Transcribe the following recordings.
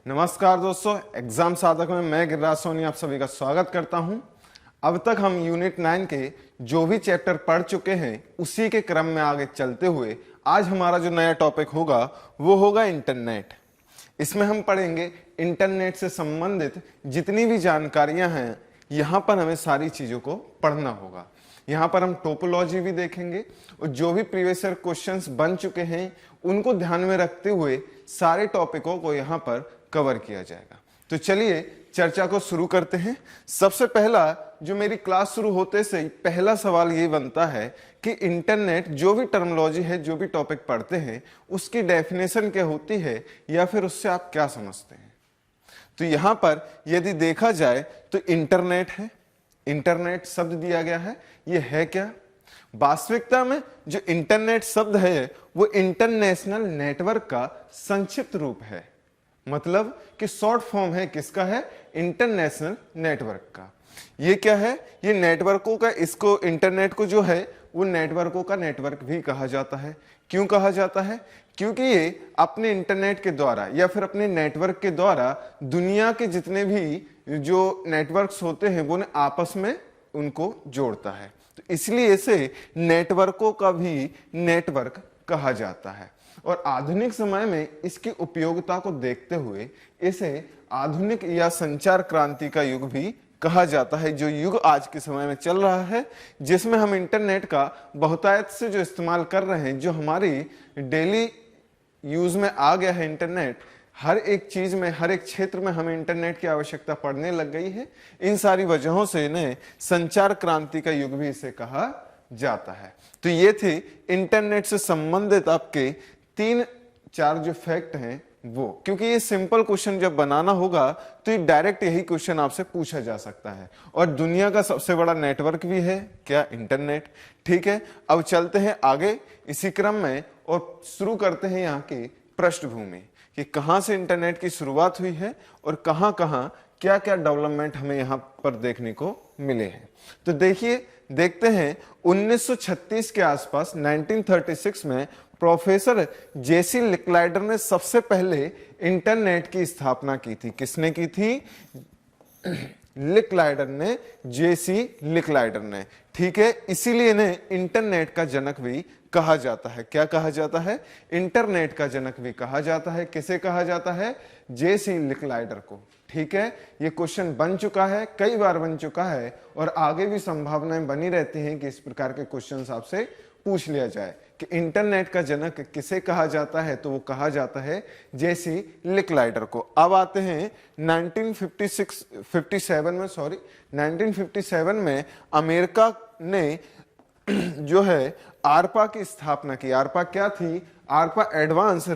नमस्कार दोस्तों, एग्जाम साधक में मैं गिरिराज सोनी आप सभी का स्वागत करता हूं। अब तक हम यूनिट 9 के जो भी चैप्टर पढ़ चुके हैं उसी के क्रम में आगे चलते हुए आज हमारा जो नया टॉपिक होगा वो होगा इंटरनेट। इसमें हम पढ़ेंगे इंटरनेट से संबंधित जितनी भी जानकारियां हैं, यहाँ पर हमें सारी चीजों को पढ़ना होगा। यहाँ पर हम टोपोलॉजी भी देखेंगे और जो भी प्रीवियस ईयर क्वेश्चंस बन चुके हैं उनको ध्यान में रखते हुए सारे टॉपिकों को यहाँ पर कवर किया जाएगा। तो चलिए चर्चा को शुरू करते हैं। सबसे पहला जो मेरी क्लास शुरू होते से ही पहला सवाल ये बनता है कि इंटरनेट जो भी टर्मिनोलॉजी है, जो भी टॉपिक पढ़ते हैं उसकी डेफिनेशन क्या होती है या फिर उससे आप क्या समझते हैं। तो यहाँ पर यदि देखा जाए तो इंटरनेट है, इंटरनेट शब्द दिया गया है, ये है क्या? वास्तविकता में जो इंटरनेट शब्द है वो इंटरनेशनल नेटवर्क का संक्षिप्त रूप है। मतलब कि शॉर्ट फॉर्म है किसका है? इंटरनेशनल नेटवर्क का। ये क्या है? ये नेटवर्कों का, इसको इंटरनेट को जो है वो नेटवर्कों का नेटवर्क भी कहा जाता है। क्यों कहा जाता है? क्योंकि ये अपने इंटरनेट के द्वारा या फिर अपने नेटवर्क के द्वारा दुनिया के जितने भी जो नेटवर्क्स होते हैं वो आपस में उनको जोड़ता है। तो इसलिए इसे नेटवर्कों का भी नेटवर्क कहा जाता है। और आधुनिक समय में इसकी उपयोगिता को देखते हुए इसे आधुनिक या संचार क्रांति का युग भी कहा जाता है। जो युग आज के समय में चल रहा है जिसमें हम इंटरनेट का बहुतायत से जो इस्तेमाल कर रहे हैं, जो हमारी डेली यूज में आ गया है इंटरनेट, हर एक चीज में, हर एक क्षेत्र में हमें इंटरनेट की आवश्यकता पड़ने लग गई है। इन सारी वजहों से इन्हें संचार क्रांति का युग भी इसे कहा जाता है। तो ये थे इंटरनेट से संबंधित आपके 3-4 जो फैक्ट हैं वो। क्योंकि ये सिंपल क्वेश्चन जब बनाना होगा तो ये डायरेक्ट यही क्वेश्चन आपसे पूछा जा सकता है। और दुनिया का सबसे बड़ा नेटवर्क भी है क्या? इंटरनेट। ठीक है, अब चलते हैं आगे इसी क्रम में और शुरू करते हैं यहाँ की पृष्ठभूमि कि कहाँ से इंटरनेट की शुरुआत हुई है और कहाँ कहाँ क्या क्या डेवलपमेंट हमें यहाँ पर देखने को मिले हैं। तो देखते हैं 1936 के आसपास 1936 में प्रोफेसर जेसी लिकलाइडर ने सबसे पहले इंटरनेट की स्थापना की थी। किसने की थी? लिकलाइडर ने, जेसी लिकलाइडर ने। ठीक है, इसीलिए इन्हें इंटरनेट का जनक भी कहा जाता है। क्या कहा जाता है? इंटरनेट का जनक भी कहा जाता है। किसे कहा जाता है? जेसी लिकलाइडर को। ठीक है, ये क्वेश्चन बन चुका है, कई बार बन चुका है और आगे भी संभावनाएं बनी रहती हैं कि इस प्रकार के क्वेश्चन आपसे पूछ लिया जाए कि इंटरनेट का जनक किसे कहा जाता है। तो वो कहा जाता है जेसी लिकलाइडर को। अब आते हैं 1957 में अमेरिका ने जो है आरपा की स्थापना की। आरपा क्या थी? आरपा एडवांस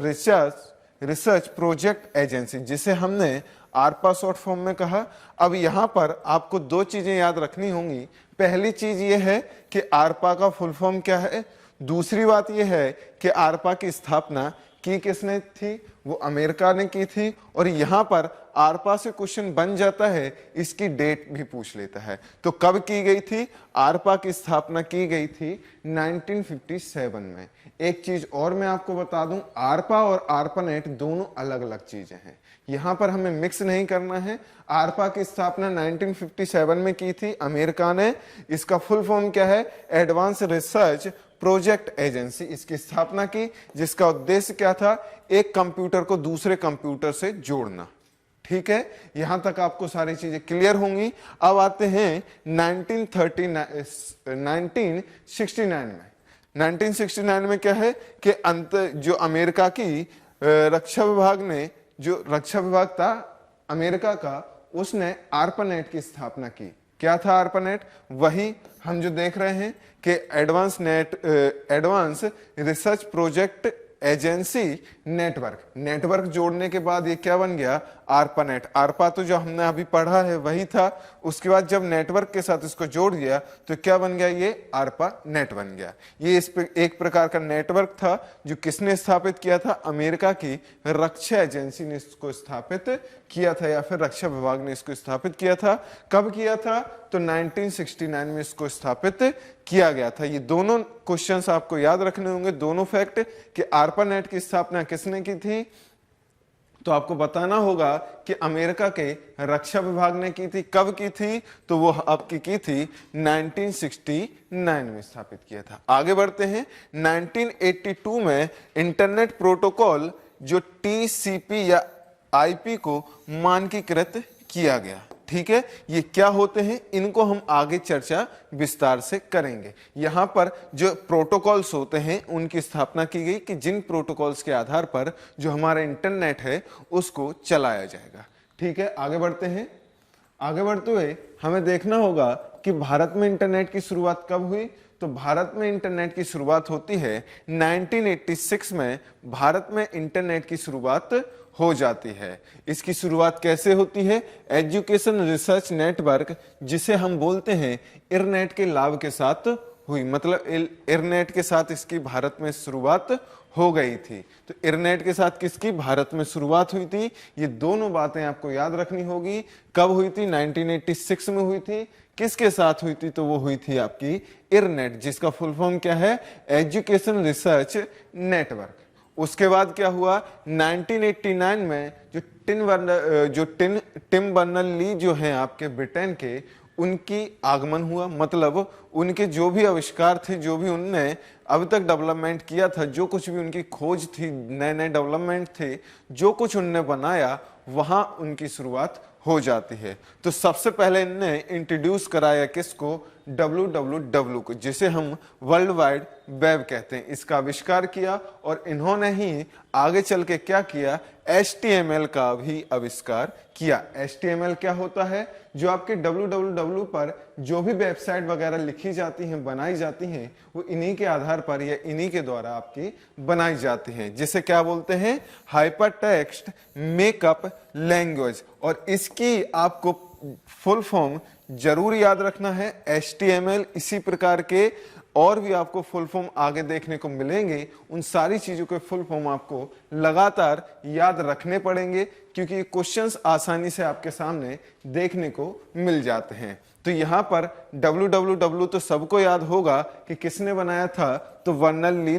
रिसर्च प्रोजेक्ट एजेंसी, जिसे हमने आरपा शॉर्ट फॉर्म में कहा। अब यहां पर आपको 2 चीजें याद रखनी होंगी। पहली चीज ये है कि आरपा का फुल फॉर्म क्या है। दूसरी बात यह है कि आरपा की स्थापना की किसने थी? वो अमेरिका ने की थी। और यहां पर आरपा से क्वेश्चन बन जाता है, इसकी डेट भी पूछ लेता है। तो कब की गई थी? आरपा की स्थापना की गई थी 1957 में। एक चीज और मैं आपको बता दूं, आरपा और आरपानेट दोनों अलग अलग चीजें हैं, यहां पर हमें मिक्स नहीं करना है। आरपा की स्थापना 1957 में की थी अमेरिका ने। इसका फुल फॉर्म क्या है? Advance research project agency. इसकी स्थापना की जिसका उद्देश्य क्या था? एक कंप्यूटर को दूसरे कंप्यूटर से जोड़ना। ठीक है, यहां तक आपको सारी चीजें क्लियर होंगी। अब आते हैं 1969 में क्या है कि जो अमेरिका की रक्षा विभाग ने, जो रक्षा विभाग था अमेरिका का, उसने आरपानेट की स्थापना की। क्या था आरपानेट? वही हम जो देख रहे हैं कि advance research project agency network जोड़ने के बाद ये क्या बन गया? आरपानेट। आरपा तो जो हमने अभी पढ़ा है वही था। उसके बाद जब नेटवर्क के साथ इसको जोड़ दिया तो क्या बन गया? ये आरपा नेट बन गया। ये एक प्रकार का नेटवर्क था जो किसने स्थापित किया था? अमेरिका की रक्षा एजेंसी ने इसको स्थापित किया था या फिर रक्षा विभाग ने इसको स्थापित किया था। कब किया था? तो 1969 में इसको स्थापित किया गया था। ये दोनों क्वेश्चंस आपको याद रखने होंगे, दोनों फैक्ट कि आरपानेट की स्थापना किसने की थी? तो आपको बताना होगा कि अमेरिका के रक्षा विभाग ने की थी, कब की थी, तो वो आपकी की थी 1969 में स्थापित किया था। आगे बढ़ते हैं, 1982 में इंटरनेट प्रोटोकॉल जो टीसीपी या आईपी को मानकीकृत किया गया। ठीक है, ये क्या होते हैं इनको हम आगे चर्चा विस्तार से करेंगे। यहां पर जो प्रोटोकॉल्स होते हैं उनकी स्थापना की गई कि जिन प्रोटोकॉल्स के आधार पर जो हमारा इंटरनेट है उसको चलाया जाएगा। ठीक है, आगे बढ़ते हैं। आगे बढ़ते हुए हमें देखना होगा कि भारत में इंटरनेट की शुरुआत कब हुई। तो भारत में इंटरनेट की शुरुआत होती है 1986 में। भारत में इंटरनेट की शुरुआत हो जाती है। इसकी शुरुआत कैसे होती है? एजुकेशन रिसर्च नेटवर्क, जिसे हम बोलते हैं इरनेट के लाभ के साथ हुई। मतलब इरनेट के साथ इसकी भारत में शुरुआत हो गई थी। तो इरनेट के साथ किसकी? भारत में शुरुआत हुई थी। ये दोनों बातें आपको याद रखनी होगी। कब हुई थी? 1986 में हुई थी। किसके साथ हुई थी? तो वो हुई थी आपकी इरनेट, जिसका फुल फॉर्म क्या है? Education research network. उसके बाद क्या हुआ? 1989 में जो टिम बर्नर ली जो हैं आपके ब्रिटेन के, उनकी आगमन हुआ। मतलब उनके जो भी आविष्कार थे, जो भी उनने अब तक डेवलपमेंट किया था, जो कुछ भी उनकी खोज थी, नए नए डेवलपमेंट थे, जो कुछ उनने बनाया, वहां उनकी शुरुआत हो जाती है। तो सबसे पहले इनने इंट्रोड्यूस कराया किसको? www को, जिसे हम वर्ल्ड वाइड वेब कहते हैं। इसका आविष्कार किया और इन्होंने ही आगे चल के क्या किया? HTML का भी आविष्कार किया। HTML क्या होता है? जो आपके www पर जो भी वेबसाइट वगैरह लिखी जाती हैं, बनाई जाती हैं, वो इन्हीं के आधार पर या इन्हीं के द्वारा आपकी बनाई जाती हैं, जिसे क्या बोलते हैं? Hyper text makeup language. और इसकी आपको फुल फॉर्म जरूर याद रखना है, HTML। इसी प्रकार के और भी आपको फुल फॉर्म आगे देखने को मिलेंगे। उन सारी चीजों के फुल फॉर्म आपको लगातार याद रखने पड़ेंगे, क्योंकि क्वेश्चंस आसानी से आपके सामने देखने को मिल जाते हैं। तो यहां पर www तो सबको याद होगा कि किसने बनाया था? तो वर्नर्स ली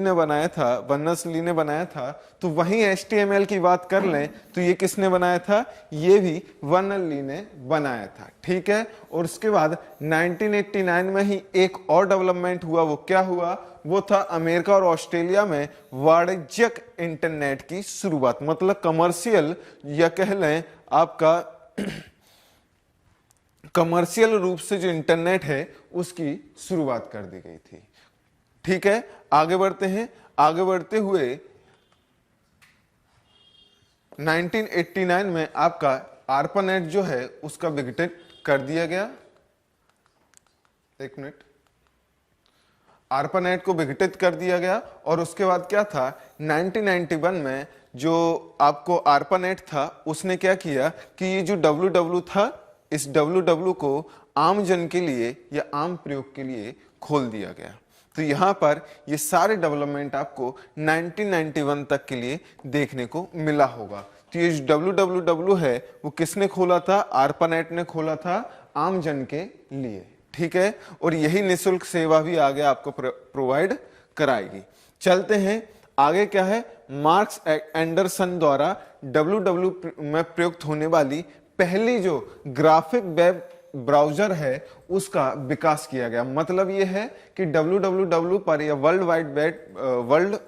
ने बनाया था। तो वहीं HTML की बात कर लें तो ये किसने बनाया था? ये भी वर्नर्स ली ने बनाया था। ठीक है, और उसके बाद 1989 में ही एक और डेवलपमेंट हुआ। वो क्या हुआ? वो था अमेरिका और ऑस्ट्रेलिया में वाणिज्यिक इंटरनेट की शुरुआत। मतलब कमर्शियल, या कह लें आपका कमर्शियल रूप से जो इंटरनेट है उसकी शुरुआत कर दी गई थी। ठीक है, आगे बढ़ते हैं। आगे बढ़ते हुए 1989 में आपका ARPANET जो है उसका विघटित कर दिया गया। एक मिनट, ARPANET को विघटित कर दिया गया। और उसके बाद क्या था? 1991 में जो आपको ARPANET था उसने क्या किया कि ये जो www था, इस www को आम जन के लिए या आम प्रयोग के लिए खोल दिया गया। तो यहां पर ये सारे डेवलपमेंट आपको 1991 तक के लिए देखने को मिला होगा। तो ये जो www है वो किसने खोला था? ARPANET ने खोला था आम जन के लिए। ठीक है, और यही निःशुल्क सेवा भी आगे आपको प्रोवाइड कराएगी। चलते हैं आगे। क्या है? मार्क्स एंडरसन द्वारा www में प्रयुक्त होने वाली पहली जो ग्राफिक वेब ब्राउजर है उसका विकास किया गया। मतलब यह है कि www पर या वर्ल्ड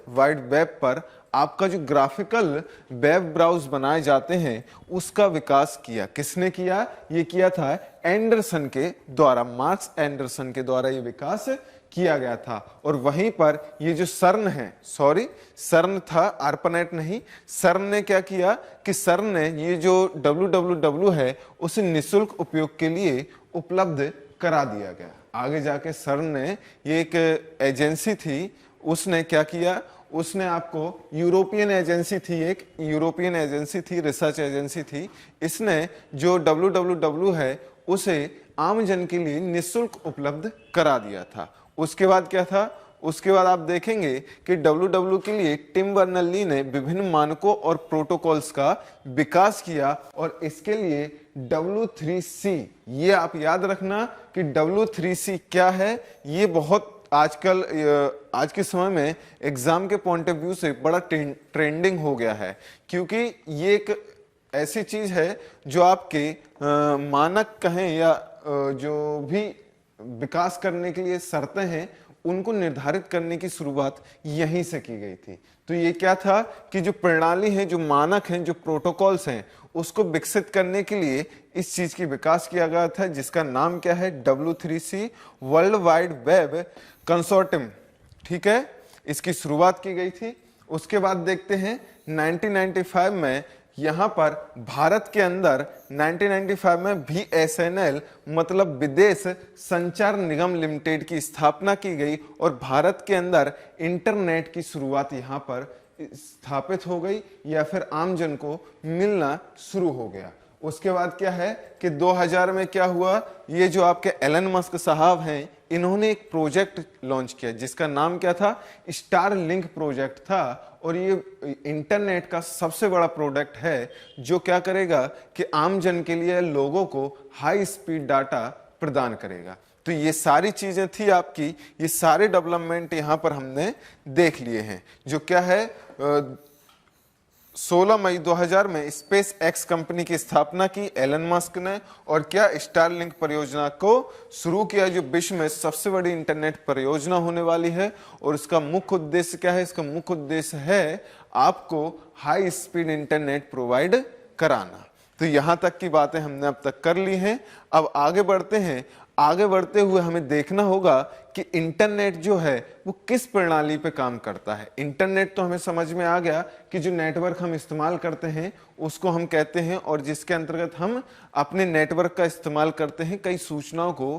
वाइड वेब पर आपका जो ग्राफिकल वेब ब्राउज बनाए जाते हैं उसका विकास किया। किसने किया? ये किया था एंडरसन के द्वारा, मार्क्स एंडरसन के द्वारा ये विकास किया गया था। और वहीं पर ये जो सर्न है, सर्न था, ARPANET नहीं, सर्न ने क्या किया कि सर्न ने ये जो www है उसे निःशुल्क उपयोग के लिए उपलब्ध करा दिया गया। आगे जाके सर्न ने, ये एक एजेंसी थी, उसने क्या किया? उसने आपको यूरोपियन एजेंसी थी, रिसर्च एजेंसी थी। इसने जो www है उसे आम जन के लिए निःशुल्क उपलब्ध करा दिया था। उसके बाद क्या था? उसके बाद आप देखेंगे कि www के लिए टिम बर्नर्स-ली ने विभिन्न मानकों और प्रोटोकॉल्स का विकास किया। और इसके लिए W3C, ये आप याद रखना कि W3C क्या है। ये बहुत आजकल आज के समय में एग्जाम के पॉइंट ऑफ व्यू से बड़ा ट्रेंडिंग हो गया है, क्योंकि ये एक ऐसी चीज है जो आपके मानक कहें या जो भी विकास करने के लिए शर्तें हैं उनको निर्धारित करने की शुरुआत यहीं से की गई थी। तो ये क्या था कि जो प्रणाली है, जो मानक हैं, जो प्रोटोकॉल्स हैं, उसको विकसित करने के लिए इस चीज की विकास किया गया था, जिसका नाम क्या है, W3C world wide web consortium. ठीक है, इसकी शुरुआत की गई थी। उसके बाद देखते हैं 1995 में यहां पर भारत के अंदर 1995 में BSNL मतलब विदेश संचार निगम लिमिटेड की स्थापना की गई और भारत के अंदर इंटरनेट की शुरुआत यहां पर स्थापित हो गई या फिर आमजन को मिलना शुरू हो गया। उसके बाद क्या है कि 2000 में क्या हुआ, ये जो आपके एलन मस्क साहब हैं, इन्होंने एक प्रोजेक्ट लॉन्च किया जिसका नाम क्या था, स्टार लिंक प्रोजेक्ट था। और ये इंटरनेट का सबसे बड़ा प्रोडक्ट है जो क्या करेगा कि आम जन के लिए लोगों को हाई स्पीड डाटा प्रदान करेगा। तो ये सारी चीजें थी आपकी, ये सारे डेवलपमेंट यहां पर हमने देख लिए हैं। जो क्या है 16 मई 2000 में स्पेस एक्स कंपनी की स्थापना की एलन मस्क ने और क्या स्टारलिंक परियोजना को शुरू किया, जो विश्व में सबसे बड़ी इंटरनेट परियोजना होने वाली है। और इसका मुख्य उद्देश्य क्या है, इसका मुख्य उद्देश्य है आपको हाई स्पीड इंटरनेट प्रोवाइड कराना। तो यहां तक की बातें हमने अब तक कर ली हैं। अब आगे बढ़ते हैं। आगे बढ़ते हुए हमें देखना होगा कि इंटरनेट जो है वो किस प्रणाली पे काम करता है। इंटरनेट तो हमें समझ में आ गया कि जो नेटवर्क हम इस्तेमाल करते हैं उसको हम कहते हैं, और जिसके अंतर्गत हम अपने नेटवर्क का इस्तेमाल करते हैं कई सूचनाओं को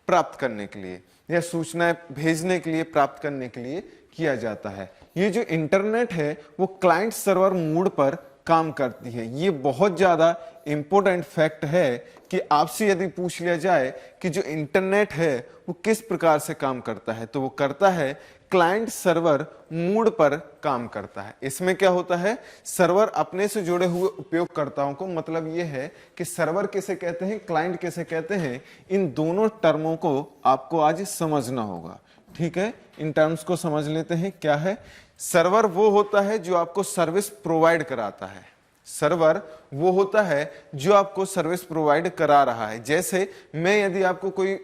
प्राप्त करने के लिए या सूचनाएं भेजने के लिए, प्राप्त करने के लिए किया जाता है। ये जो इंटरनेट है वो क्लाइंट सर्वर मोड पर काम करती है। ये बहुत ज्यादा इंपॉर्टेंट फैक्ट है कि आपसे यदि पूछ लिया जाए कि जो इंटरनेट है वो किस प्रकार से काम करता है, तो वो करता है क्लाइंट सर्वर मोड पर काम करता है। इसमें क्या होता है, सर्वर अपने से जुड़े हुए उपयोगकर्ताओं को, मतलब ये है कि सर्वर किसे कहते हैं, क्लाइंट किसे कहते हैं, इन दोनों टर्मों को आपको आज समझना होगा। ठीक है, इन टर्म्स को समझ लेते हैं। क्या है, सर्वर वो होता है जो आपको सर्विस प्रोवाइड कराता है। सर्वर वो होता है जो आपको सर्विस प्रोवाइड करा रहा है। जैसे मैं यदि आपको कोई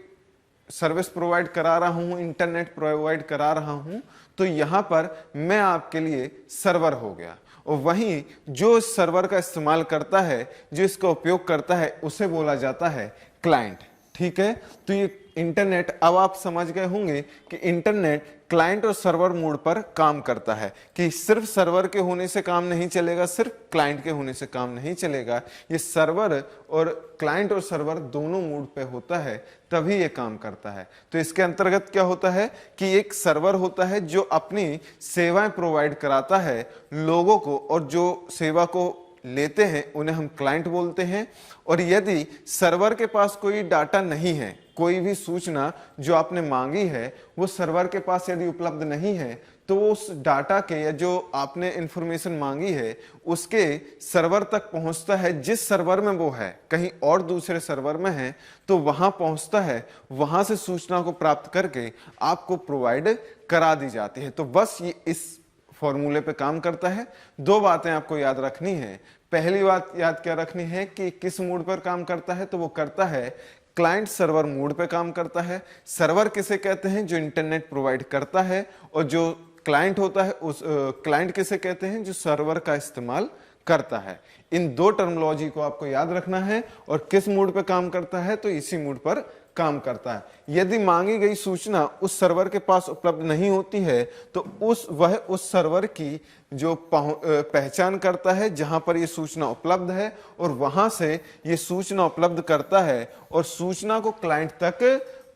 सर्विस प्रोवाइड करा रहा हूं, इंटरनेट प्रोवाइड करा रहा हूं, तो यहां पर मैं आपके लिए सर्वर हो गया, और वहीं जो इस सर्वर का इस्तेमाल करता है, जो इसका उपयोग करता है, उसे बोला जाता है क्लाइंट। ठीक है, तो ये इंटरनेट, अब आप समझ गए होंगे कि इंटरनेट क्लाइंट और सर्वर मोड पर काम करता है, कि सिर्फ सर्वर के होने से काम नहीं चलेगा, सिर्फ क्लाइंट के होने से काम नहीं चलेगा। ये सर्वर और क्लाइंट और सर्वर दोनों मोड पे होता है, तभी ये काम करता है। तो इसके अंतर्गत क्या होता है कि एक सर्वर होता है जो अपनी सेवाएं प्रोवाइड कराता है लोगों को, और जो सेवा को लेते हैं उन्हें हम क्लाइंट बोलते हैं। और यदि सर्वर के पास कोई डाटा नहीं है, कोई भी सूचना जो आपने मांगी है वो सर्वर के पास यदि उपलब्ध नहीं है, तो उस डाटा के या जो आपने इंफॉर्मेशन मांगी है उसके सर्वर तक पहुंचता है। जिस सर्वर में वो है, कहीं और दूसरे सर्वर में है, तो वहां पहुंचता है, वहां से सूचना को प्राप्त करके आपको प्रोवाइड करा दी जाती है। तो बस ये इस फॉर्मूले पे काम करता है। दो बातें आपको याद रखनी है। पहली बात याद क्या रखनी है कि किस मोड पर काम करता है, तो वो करता है क्लाइंट सर्वर मोड पे काम करता है। सर्वर किसे कहते हैं, जो इंटरनेट प्रोवाइड करता है, और जो क्लाइंट होता है उस क्लाइंट किसे कहते हैं, जो सर्वर का इस्तेमाल करता है। इन दो टर्मिनोलॉजी को आपको याद रखना है। और किस मोड पे काम करता है, तो इसी मोड पर काम करता है। यदि मांगी गई सूचना उस सर्वर के पास उपलब्ध नहीं होती है, तो वह उस सर्वर की जो पहचान करता है जहां पर यह सूचना उपलब्ध है, और वहां से ये सूचना उपलब्ध करता है और सूचना को क्लाइंट तक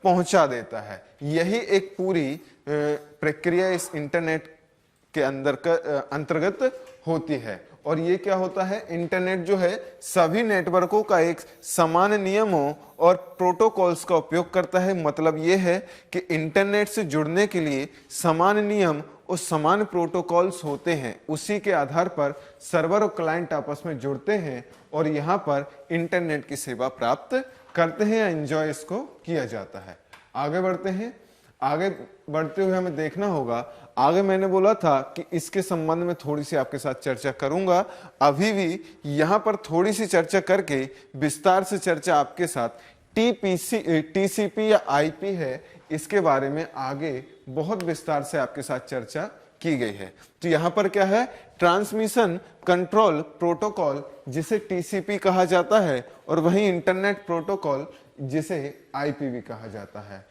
पहुंचा देता है। यही एक पूरी प्रक्रिया इस इंटरनेट के अंतर्गत होती है। और ये क्या होता है, इंटरनेट जो है सभी नेटवर्कों का एक समान नियमों और प्रोटोकॉल्स का उपयोग करता है। मतलब ये है कि इंटरनेट से जुड़ने के लिए समान नियम और समान प्रोटोकॉल्स होते हैं। उसी के आधार पर सर्वर और क्लाइंट आपस में जुड़ते हैं और यहाँ पर इंटरनेट की सेवा प्राप्त करते हैं या एंजॉय इसको किया जाता है। आगे बढ़ते हैं। आगे बढ़ते हुए हमें देखना होगा, आगे मैंने बोला था कि इसके संबंध में थोड़ी सी आपके साथ चर्चा करूंगा। अभी भी यहां पर थोड़ी सी चर्चा करके विस्तार से चर्चा आपके साथ टीसीपी या आईपी है, इसके बारे में आगे बहुत विस्तार से आपके साथ चर्चा की गई है। तो यहां पर क्या है, ट्रांसमिशन कंट्रोल प्रोटोकॉल जिसे टीसीपी कहा जाता है, और वहीं इंटरनेट प्रोटोकॉल जिसे आईपी भी कहा जाता है।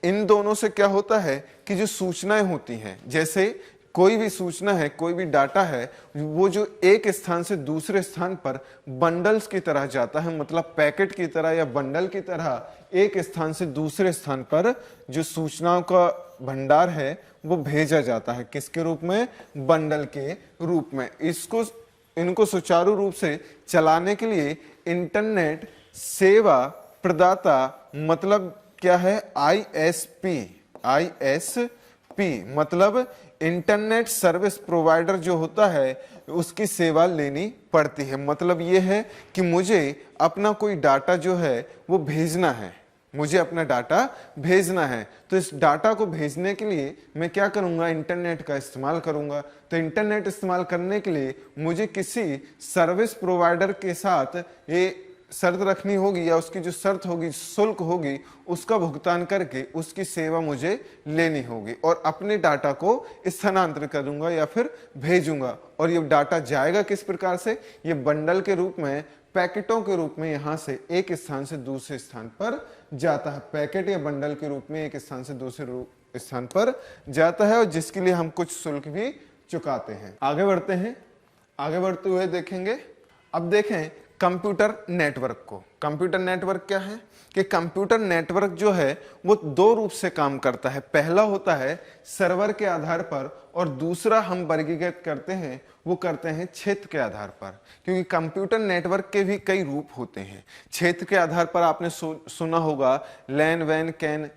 इन दोनों से क्या होता है कि जो सूचनाएं होती हैं, जैसे कोई भी सूचना है, कोई भी डाटा है, वो जो एक स्थान से दूसरे स्थान पर बंडल्स की तरह जाता है, मतलब पैकेट की तरह या बंडल की तरह एक स्थान से दूसरे स्थान पर जो सूचनाओं का भंडार है वो भेजा जाता है। किसके रूप में? बंडल के रूप में। इनको सुचारू रूप से चलाने के लिए इंटरनेट सेवा प्रदाता, मतलब क्या है, आईएसपी मतलब इंटरनेट सर्विस प्रोवाइडर जो होता है, उसकी सेवा लेनी पड़ती है। मतलब ये है कि मुझे अपना कोई डाटा जो है वो भेजना है, मुझे अपना डाटा भेजना है, तो इस डाटा को भेजने के लिए मैं क्या करूंगा, इंटरनेट का इस्तेमाल करूंगा। तो इंटरनेट इस्तेमाल करने के लिए मुझे किसी सर्विस प्रोवाइडर के साथ ये शर्त रखनी होगी, या उसकी जो शर्त होगी, शुल्क होगी, उसका भुगतान करके उसकी सेवा मुझे लेनी होगी, और अपने डाटा को स्थानांतरित करूंगा या फिर भेजूंगा। और ये डाटा जाएगा किस प्रकार से? ये बंडल के रूप में, पैकेटों के रूप में यहां से एक स्थान से दूसरे स्थान पर जाता है। पैकेट या बंडल के रूप में एक स्थान से दूसरे स्थान पर जाता है, और जिसके लिए हम कुछ शुल्क भी चुकाते हैं। आगे बढ़ते हैं, आगे बढ़ते हुए देखेंगे। अब देखें कंप्यूटर नेटवर्क को। कंप्यूटर नेटवर्क क्या है कि कंप्यूटर नेटवर्क जो है वो दो रूप से काम करता है। पहला होता है सर्वर के आधार पर, और दूसरा हम वर्गीकृत करते हैं, वो करते हैं क्षेत्र के आधार पर। क्योंकि कंप्यूटर नेटवर्क के भी कई रूप होते हैं। क्षेत्र के आधार पर आपने सुना होगा लैन, वैन, कैन,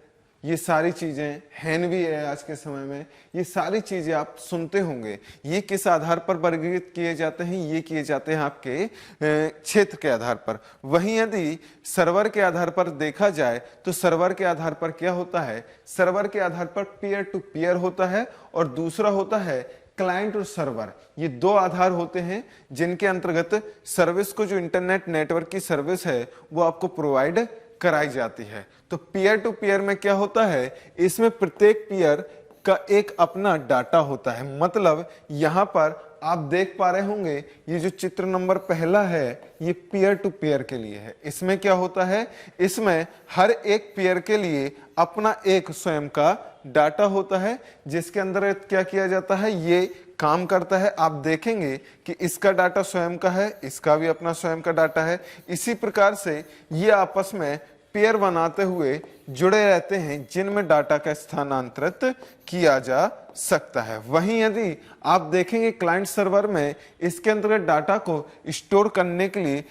ये सारी चीजें, हैन भी है आज के समय में, ये सारी चीजें आप सुनते होंगे। ये किस आधार पर वर्गीकृत किए जाते हैं? ये किए जाते हैं आपके क्षेत्र के आधार पर। वहीं यदि सर्वर के आधार पर देखा जाए तो सर्वर के आधार पर क्या होता है? सर्वर के आधार पर पीयर टू पीयर होता है, और दूसरा होता है क्लाइंट और सर्वर। ये दो आधार होते हैं जिनके अंतर्गत सर्विस को, जो इंटरनेट नेटवर्क की सर्विस है, वो आपको प्रोवाइड कराई जाती है। तो पीयर टू पीयर में क्या होता है? इसमें प्रत्येक पीयर का एक अपना डाटा होता है। मतलब यहां पर आप देख पा रहे होंगे, ये जो चित्र नंबर पहला है, ये पीयर टू पीयर के लिए है। इसमें क्या होता है? इसमें हर एक पीयर के लिए अपना एक स्वयं का डाटा होता है, जिसके अंदर क्या किया जाता है, ये काम करता है। आप देखेंगे कि इसका डाटा स्वयं का है, इसका भी अपना स्वयं का डाटा है। इसी प्रकार से ये आपस में पेयर बनाते हुए जुड़े रहते हैं, जिनमें डाटा का स्थानांतरित किया जा सकता है। वहीं यदि आप देखेंगे क्लाइंट सर्वर में, इसके अंतर्गत डाटा को स्टोर करने के लिए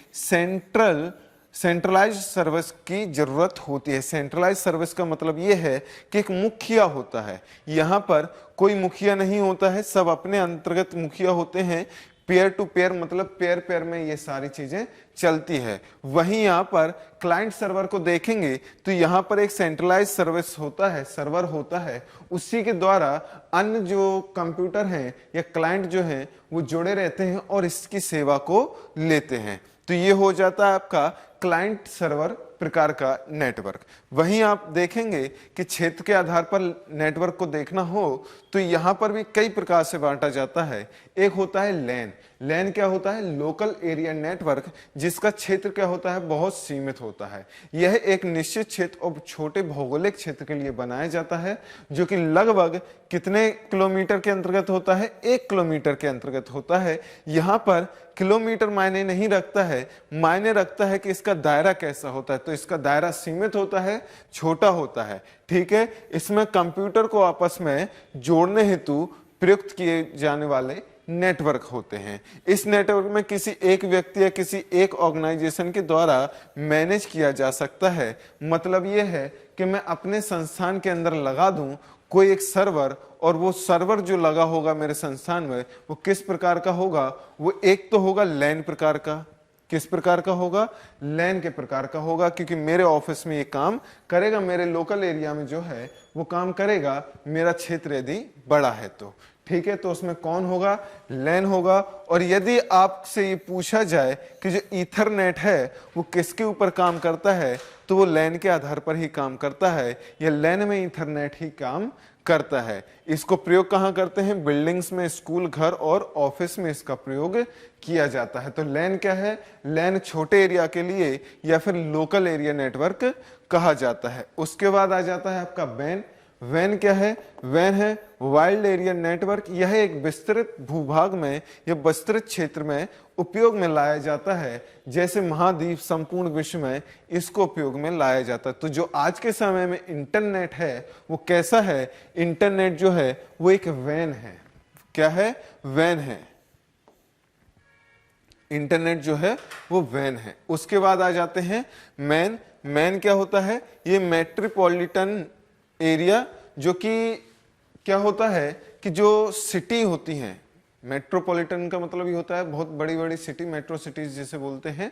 सेंट्रलाइज्ड सर्विस की जरूरत होती है। सेंट्रलाइज्ड सर्विस का मतलब यह है कि एक मुखिया होता है। यहाँ पर कोई मुखिया नहीं होता है, सब अपने अंतर्गत मुखिया होते हैं। पेयर टू पेयर मतलब पेयर पेयर में ये सारी चीजें चलती है। वहीं यहाँ पर क्लाइंट सर्वर को देखेंगे तो यहाँ पर एक सेंट्रलाइज सर्विस होता है, सर्वर होता है, उसी के द्वारा अन्य जो कंप्यूटर हैं या क्लाइंट जो हैं वो जुड़े रहते हैं और इसकी सेवा को लेते हैं। तो ये हो जाता है आपका क्लाइंट सर्वर प्रकार का नेटवर्क। वहीं आप देखेंगे कि क्षेत्र के आधार पर नेटवर्क को देखना हो तो यहां पर भी कई प्रकार से बांटा जाता है। एक होता है लैन। लैन क्या होता है? लोकल एरिया नेटवर्क, जिसका क्षेत्र क्या होता है? बहुत सीमित होता है। यह एक निश्चित क्षेत्र और छोटे भौगोलिक क्षेत्र के लिए बनाया जाता है, जो कि लगभग कितने किलोमीटर के अंतर्गत होता है? 1 किलोमीटर के अंतर्गत होता है। यहाँ पर किलोमीटर मायने नहीं रखता है, मायने रखता है कि इसका दायरा कैसा होता है। तो इसका दायरा सीमित होता है, छोटा होता है, ठीक है। इसमें कंप्यूटर को आपस में जोड़ने हेतु प्रयुक्त किए जाने वाले नेटवर्क होते हैं। इस नेटवर्क में किसी एक व्यक्ति या किसी एक ऑर्गेनाइजेशन के द्वारा मैनेज किया जा सकता है। मतलब यह है कि मैं अपने संस्थान के अंदर लगा दूं कोई एक सर्वर, और वो सर्वर जो लगा होगा मेरे संस्थान में वो किस प्रकार का होगा? वो एक तो होगा लैन प्रकार का, किस प्रकार का होगा? लैन के प्रकार का होगा, क्योंकि मेरे ऑफिस में ये काम करेगा, मेरे लोकल एरिया में जो है वो काम करेगा, मेरा क्षेत्र यदि बड़ा है तो। ठीक है, तो उसमें कौन होगा? लैन होगा। और यदि आपसे ये पूछा जाए कि जो ईथरनेट है वो किसके ऊपर काम करता है, तो वो लैन के आधार पर ही काम करता है, या लैन में ईथरनेट ही काम करता है। इसको प्रयोग कहाँ करते हैं? बिल्डिंग्स में, स्कूल, घर और ऑफिस में इसका प्रयोग किया जाता है। तो लैन क्या है? लैन छोटे एरिया के लिए या फिर लोकल एरिया नेटवर्क कहा जाता है। उसके बाद आ जाता है आपका वैन। वैन क्या है? वैन है वाइल्ड एरिया नेटवर्क। यह एक विस्तृत भूभाग में या विस्तृत क्षेत्र में उपयोग में लाया जाता है, जैसे महाद्वीप, संपूर्ण विश्व में इसको उपयोग में लाया जाता है। तो जो आज के समय में इंटरनेट है वो कैसा है? इंटरनेट जो है वो एक वैन है। क्या है? वैन है। इंटरनेट जो है वो वैन है। उसके बाद आ जाते हैं मैन। मैन क्या होता है? ये मेट्रोपॉलिटन एरिया, जो कि क्या होता है कि जो सिटी होती हैं, मेट्रोपॉलिटन का मतलब ये होता है बहुत बड़ी बड़ी सिटी, मेट्रो सिटीज जिसे बोलते हैं,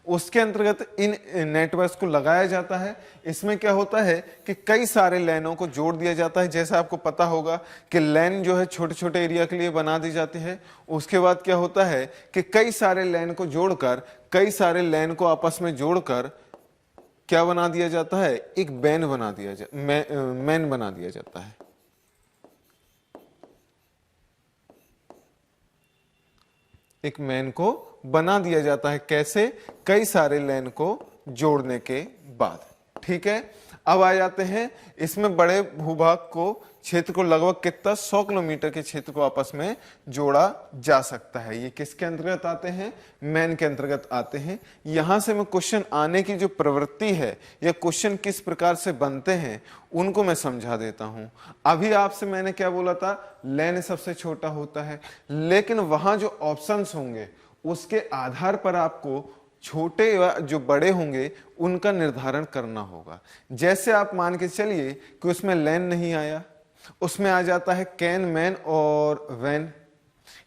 उसके अंतर्गत इन नेटवर्क्स को लगाया जाता है। इसमें क्या होता है कि कई सारे लाइनों को जोड़ दिया जाता है। जैसा आपको पता होगा कि लाइन जो है छोटे छोटे एरिया के लिए बना दी जाती है। उसके बाद क्या होता है कि कई सारे लाइन को जोड़कर, कई सारे लाइन को आपस में जोड़कर क्या बना दिया जाता है? एक मैन बना दिया मैन बना दिया जाता है। एक मैन को बना दिया जाता है। कैसे? कई सारे लाइन को जोड़ने के बाद। ठीक है, अब आ जाते हैं इसमें बड़े भूभाग को, क्षेत्र को, लगभग कितना 100 किलोमीटर के क्षेत्र को आपस में जोड़ा जा सकता है। ये किसके अंतर्गत आते हैं? मैन के अंतर्गत आते हैं। यहां से मैं क्वेश्चन आने की जो प्रवृत्ति है या क्वेश्चन किस प्रकार से बनते हैं उनको मैं समझा देता हूं। अभी आपसे मैंने क्या बोला था? लैन सबसे छोटा होता है, लेकिन वहां जो ऑप्शंस होंगे उसके आधार पर आपको छोटे व जो बड़े होंगे उनका निर्धारण करना होगा। जैसे आप मान के चलिए कि उसमें लैन नहीं आया, उसमें आ जाता है कैन, मैन और वैन,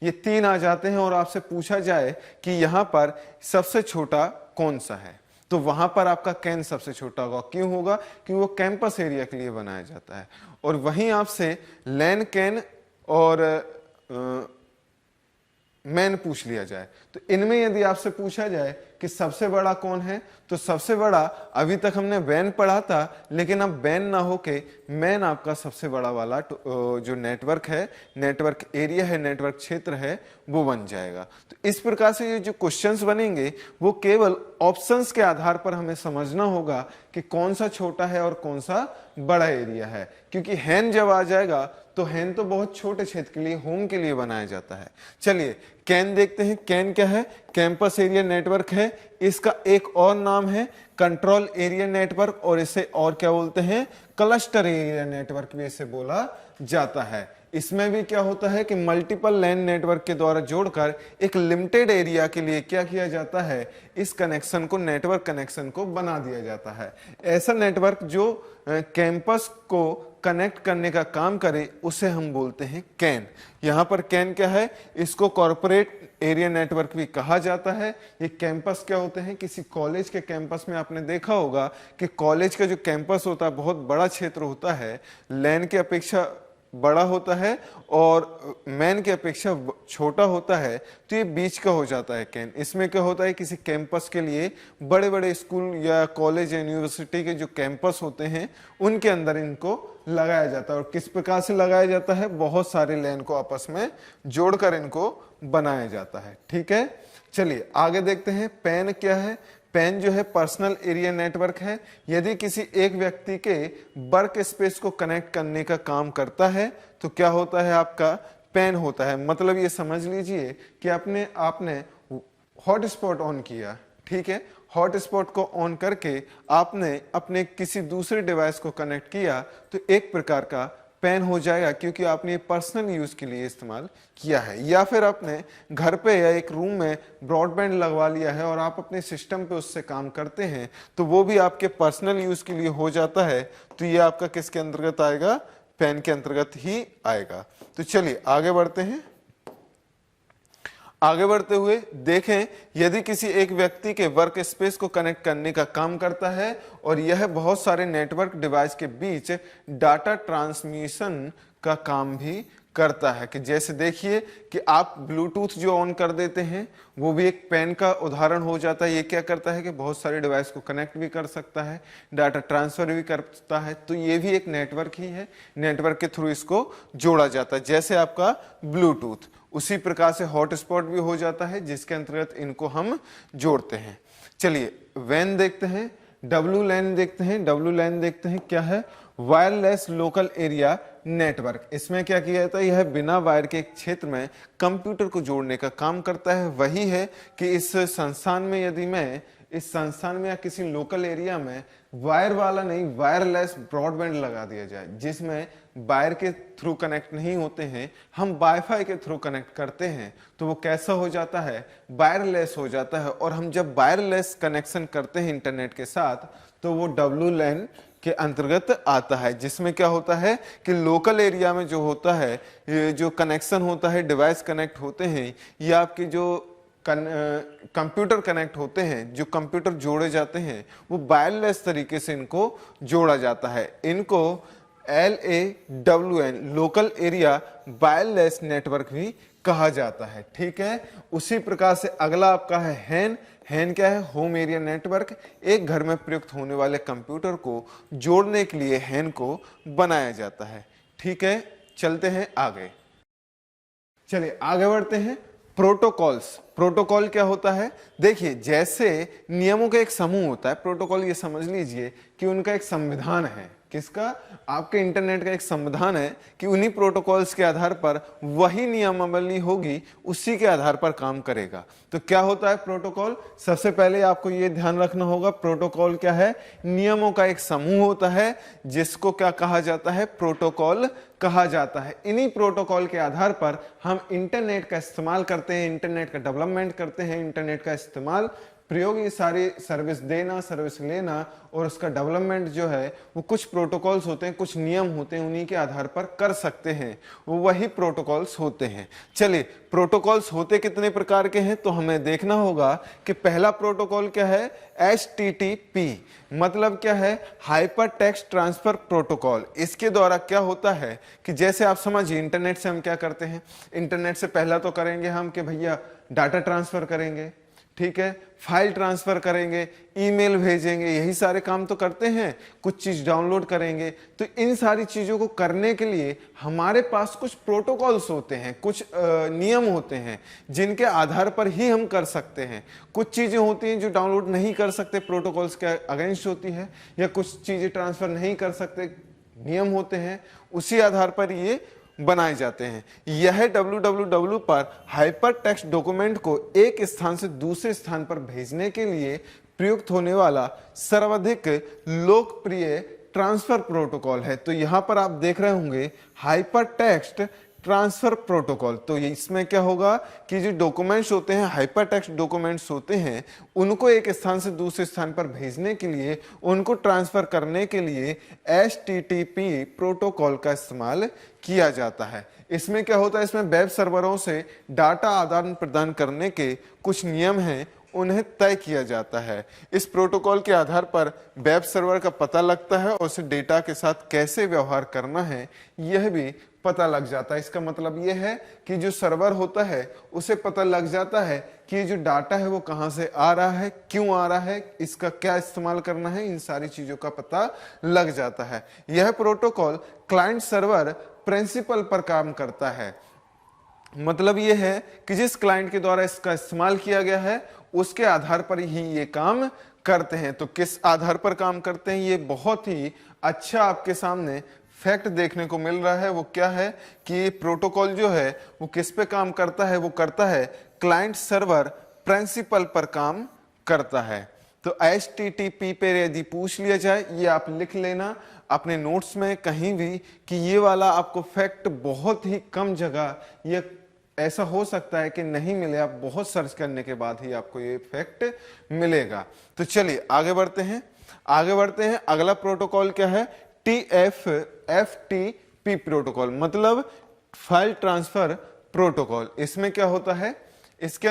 ये तीन आ जाते हैं, और आपसे पूछा जाए कि यहां पर सबसे छोटा कौन सा है, तो वहां पर आपका कैन सबसे छोटा होगा। क्यों होगा? क्योंकि वो कैंपस एरिया के लिए बनाया जाता है। और वहीं आपसे लैन, कैन और मैन पूछ लिया जाए, तो इनमें यदि आपसे पूछा जाए कि सबसे बड़ा कौन है, तो सबसे बड़ा अभी तक हमने वैन पढ़ा था, लेकिन अब वैन ना होके मैन आपका सबसे बड़ा वाला जो नेटवर्क है, नेटवर्क एरिया है, नेटवर्क क्षेत्र है, वो बन जाएगा। तो इस प्रकार से ये जो क्वेश्चंस बनेंगे वो केवल ऑप्शंस के आधार पर हमें समझना होगा कि कौन सा छोटा है और कौन सा बड़ा एरिया है। क्योंकि हैन जब आ जाएगा तो हैन तो बहुत छोटे क्षेत्र के लिए, होम के लिए बनाया जाता है। चलिए कैन देखते हैं। कैन क्या है? कैंपस एरिया नेटवर्क है। इसका एक और नाम है कंट्रोल एरिया नेटवर्क, और इसे और क्या बोलते हैं? क्लस्टर एरिया नेटवर्क भी इसे बोला जाता है। इसमें भी क्या होता है कि मल्टीपल लैन नेटवर्क के द्वारा जोड़कर एक लिमिटेड एरिया के लिए क्या किया जाता है? इस कनेक्शन को, नेटवर्क कनेक्शन को बना दिया जाता है। ऐसा नेटवर्क जो कैंपस को कनेक्ट करने का काम करे उसे हम बोलते हैं कैन। यहां पर कैन क्या है? इसको कॉर्पोरेट एरिया नेटवर्क भी कहा जाता है। ये कैंपस क्या होते हैं? किसी कॉलेज के कैंपस में आपने देखा होगा कि कॉलेज का जो कैंपस होता है बहुत बड़ा क्षेत्र होता है, लैन की अपेक्षा बड़ा होता है और मैन की अपेक्षा छोटा होता है, तो ये बीच का हो जाता है कैन। इसमें क्या होता है? किसी कैंपस के लिए बड़े बड़े स्कूल या कॉलेज या यूनिवर्सिटी के जो कैंपस होते हैं उनके अंदर इनको लगाया जाता है। और किस प्रकार से लगाया जाता है? बहुत सारे लैन को आपस में जोड़कर इनको बनाया जाता है। ठीक है, चलिए आगे देखते हैं। पैन क्या है? पैन जो है पर्सनल एरिया नेटवर्क है। यदि किसी एक व्यक्ति के वर्क स्पेस को कनेक्ट करने का काम करता है तो क्या होता है? आपका पैन होता है। मतलब ये समझ लीजिए कि आपने हॉटस्पॉट ऑन किया, ठीक है, हॉटस्पॉट को ऑन करके आपने अपने किसी दूसरे डिवाइस को कनेक्ट किया तो एक प्रकार का पैन हो जाएगा, क्योंकि आपने पर्सनल यूज के लिए इस्तेमाल किया है। या फिर आपने घर पे या एक रूम में ब्रॉडबैंड लगवा लिया है और आप अपने सिस्टम पे उससे काम करते हैं, तो वो भी आपके पर्सनल यूज के लिए हो जाता है। तो ये आपका किसके अंतर्गत आएगा? पैन के अंतर्गत ही आएगा। तो चलिए आगे बढ़ते हैं। आगे बढ़ते हुए देखें, यदि किसी एक व्यक्ति के वर्क स्पेस को कनेक्ट करने का काम करता है और यह बहुत सारे नेटवर्क डिवाइस के बीच डाटा ट्रांसमिशन का काम भी करता है। कि जैसे देखिए कि आप ब्लूटूथ जो ऑन कर देते हैं वो भी एक पेन का उदाहरण हो जाता है। ये क्या करता है कि बहुत सारे डिवाइस को कनेक्ट भी कर सकता है, डाटा ट्रांसफर भी करता है। तो ये भी एक नेटवर्क ही है, नेटवर्क के थ्रू इसको जोड़ा जाता है, जैसे आपका ब्लूटूथ। उसी प्रकार से हॉटस्पॉट भी हो जाता है, जिसके अंतर्गत इनको हम जोड़ते हैं। चलिए वैन देखते हैं, डब्ल्यू लैन देखते हैं। डब्ल्यू लैन देखते हैं क्या है, वायरलेस लोकल एरिया नेटवर्क। इसमें क्या किया जाता है, यह बिना वायर के एक क्षेत्र में कंप्यूटर को जोड़ने का काम करता है। वही है कि इस संस्थान में, यदि मैं इस संस्थान में या किसी लोकल एरिया में वायर वाला नहीं, वायरलेस ब्रॉडबैंड लगा दिया जाए, जिसमें वायर के थ्रू कनेक्ट नहीं होते हैं, हम वाईफाई के थ्रू कनेक्ट करते हैं, तो वो कैसा हो जाता है, वायरलेस हो जाता है। और हम जब वायरलेस कनेक्शन करते हैं इंटरनेट के साथ, तो वो डब्ल्यू लैन के अंतर्गत आता है, जिसमें क्या होता है कि लोकल एरिया में जो होता है, ये जो कनेक्शन होता है, डिवाइस कनेक्ट होते हैं, या आपकी जो कंप्यूटर कनेक्ट होते हैं, जो कंप्यूटर जोड़े जाते हैं, वो वायरलेस तरीके से इनको जोड़ा जाता है। इनको LAWN local area wireless network भी कहा जाता है। ठीक है, उसी प्रकार से अगला आपका है हैन। हैन क्या है, होम एरिया नेटवर्क। एक घर में प्रयुक्त होने वाले कंप्यूटर को जोड़ने के लिए हैन को बनाया जाता है। ठीक है, चलते हैं आगे। चलिए आगे बढ़ते हैं। प्रोटोकॉल्स। प्रोटोकॉल क्या होता है, देखिए जैसे नियमों का एक समूह होता है, प्रोटोकॉल ये समझ लीजिए कि उनका एक संविधान है। किसका, आपके इंटरनेट का एक संविधान है कि उन्हीं प्रोटोकॉल्स के आधार पर वही नियमावली होगी, उसी के आधार पर काम करेगा। तो क्या होता है प्रोटोकॉल, सबसे पहले आपको ये ध्यान रखना होगा, प्रोटोकॉल क्या है, नियमों का एक समूह होता है, जिसको क्या कहा जाता है, प्रोटोकॉल कहा जाता है। इन्हीं प्रोटोकॉल के आधार पर हम इंटरनेट का इस्तेमाल करते हैं, इंटरनेट का डेवलपमेंट करते हैं, इंटरनेट का इस्तेमाल, प्रयोग, ये सारी सर्विस देना, सर्विस लेना और उसका डेवलपमेंट जो है वो कुछ प्रोटोकॉल्स होते हैं, कुछ नियम होते हैं, उन्हीं के आधार पर कर सकते हैं, वो वही प्रोटोकॉल्स होते हैं। चलिए प्रोटोकॉल्स होते कितने प्रकार के हैं, तो हमें देखना होगा कि पहला प्रोटोकॉल क्या है, HTTP। मतलब क्या है, हाइपर टेक्स्ट ट्रांसफर प्रोटोकॉल। इसके द्वारा क्या होता है कि जैसे आप समझिए इंटरनेट से हम क्या करते हैं, इंटरनेट से पहला तो करेंगे हम कि भैया डाटा ट्रांसफर करेंगे, ठीक है, फाइल ट्रांसफर करेंगे, ईमेल भेजेंगे, यही सारे काम तो करते हैं, कुछ चीज डाउनलोड करेंगे। तो इन सारी चीजों को करने के लिए हमारे पास कुछ प्रोटोकॉल्स होते हैं, कुछ नियम होते हैं, जिनके आधार पर ही हम कर सकते हैं। कुछ चीजें होती हैं जो डाउनलोड नहीं कर सकते, प्रोटोकॉल्स के अगेंस्ट होती है, या कुछ चीजें ट्रांसफर नहीं कर सकते, नियम होते हैं, उसी आधार पर ये बनाए जाते हैं। यह www पर हाइपर टेक्स्ट डॉक्यूमेंट को एक स्थान से दूसरे स्थान पर भेजने के लिए प्रयुक्त होने वाला सर्वाधिक लोकप्रिय ट्रांसफर प्रोटोकॉल है। तो यहां पर आप देख रहे होंगे हाइपर टेक्स्ट ट्रांसफर प्रोटोकॉल। तो इसमें क्या होगा कि जो डॉक्यूमेंट्स होते हैं, हाइपर टेक्स्ट डॉक्यूमेंट्स होते हैं, उनको एक स्थान से दूसरे स्थान पर भेजने के लिए, उनको ट्रांसफर करने के लिए HTTP प्रोटोकॉल का इस्तेमाल किया जाता है। इसमें क्या होता है, इसमें वेब सर्वरों से डाटा आदान प्रदान करने के कुछ नियम हैं, उन्हें तय किया जाता है। इस प्रोटोकॉल के आधार पर वेब सर्वर का पता लगता है और उसे डेटा के साथ कैसे व्यवहार करना है यह भी पता लग जाता है। इसका मतलब यह है कि जो सर्वर होता है उसे पता लग जाता है कि जो डाटा है वो कहां से आ रहा है, क्यों आ रहा है, इसका क्या इस्तेमाल करना है, इन सारी चीजों का पता लग जाता है। यह प्रोटोकॉल क्लाइंट सर्वर प्रिंसिपल पर काम करता है। मतलब यह है कि जिस क्लाइंट के द्वारा इसका इस्तेमाल किया गया है उसके आधार पर ही ये काम करते हैं। तो किस आधार पर काम करते हैं, ये बहुत ही अच्छा आपके सामने फैक्ट देखने को मिल रहा है। वो क्या है कि प्रोटोकॉल जो है वो किस पे काम करता है, वो करता है क्लाइंट सर्वर प्रिंसिपल पर काम करता है। तो HTTP पे यदि पूछ लिया जाए, ये आप लिख लेना अपने नोट्स में कहीं भी कि ये वाला आपको फैक्ट बहुत ही कम जगह, ये ऐसा हो सकता है कि नहीं मिले, आप बहुत सर्च करने के बाद ही आपको ये फैक्ट मिलेगा। तो चलिए आगे बढ़ते हैं। अगला प्रोटोकॉल क्या है, TFTP प्रोटोकॉल, मतलब फाइल ट्रांसफर प्रोटोकॉल। इसमें क्या होता है, इसके